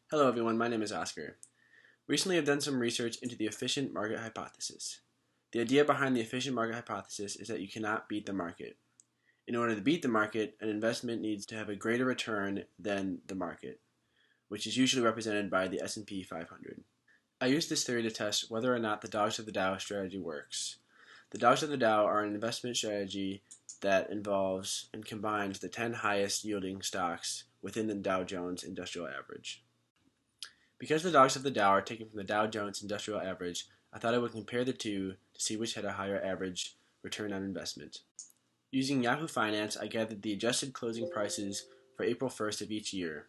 Hello everyone, my name is Oscar. Recently I've done some research into the efficient market hypothesis. The idea behind the efficient market hypothesis is that you cannot beat the market. In order to beat the market, an investment needs to have a greater return than the market, which is usually represented by the S&P 500. I use this theory to test whether or not the Dogs of the Dow strategy works. The Dogs of the Dow are an investment strategy that involves and combines the 10 highest yielding stocks within the Dow Jones Industrial Average. Because the Dogs of the Dow are taken from the Dow Jones Industrial Average, I thought I would compare the two to see which had a higher average return on investment. Using Yahoo Finance, I gathered the adjusted closing prices for April 1st of each year.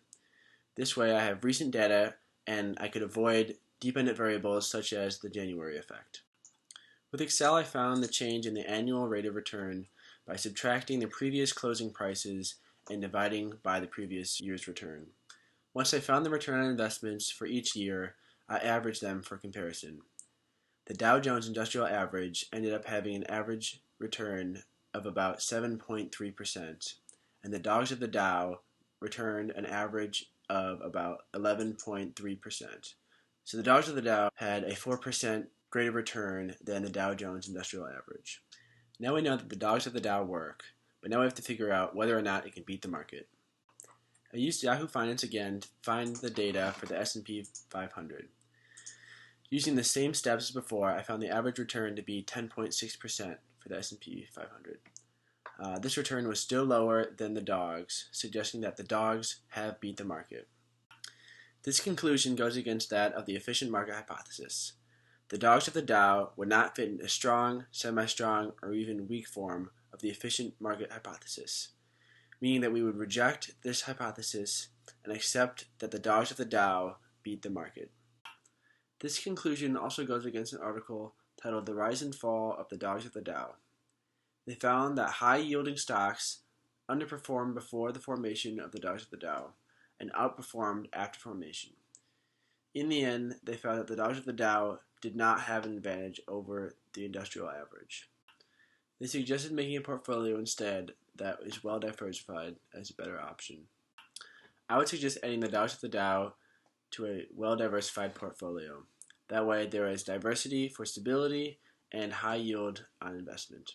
This way I have recent data and I could avoid dependent variables such as the January effect. With Excel, I found the change in the annual rate of return by subtracting the previous closing prices and dividing by the previous year's return. Once I found the return on investments for each year, I averaged them for comparison. The Dow Jones Industrial Average ended up having an average return of about 7.3%, and the Dogs of the Dow returned an average of about 11.3%. So the Dogs of the Dow had a 4% greater return than the Dow Jones Industrial Average. Now we know that the Dogs of the Dow work, but now we have to figure out whether or not it can beat the market. I used Yahoo Finance again to find the data for the S&P 500. Using the same steps as before, I found the average return to be 10.6% for the S&P 500. This return was still lower than the Dogs, suggesting that the Dogs have beat the market. This conclusion goes against that of the efficient market hypothesis. The Dogs of the Dow would not fit in a strong, semi-strong, or even weak form of the efficient market hypothesis, meaning that we would reject this hypothesis and accept that the Dogs of the Dow beat the market. This conclusion also goes against an article titled "The Rise and Fall of the Dogs of the Dow." They found that high-yielding stocks underperformed before the formation of the Dogs of the Dow and outperformed after formation. In the end, they found that the Dogs of the Dow did not have an advantage over the industrial average. They suggested making a portfolio instead that is well diversified as a better option. I would suggest adding the Dogs of the Dow to a well diversified portfolio. That way there is diversity for stability and high yield on investment.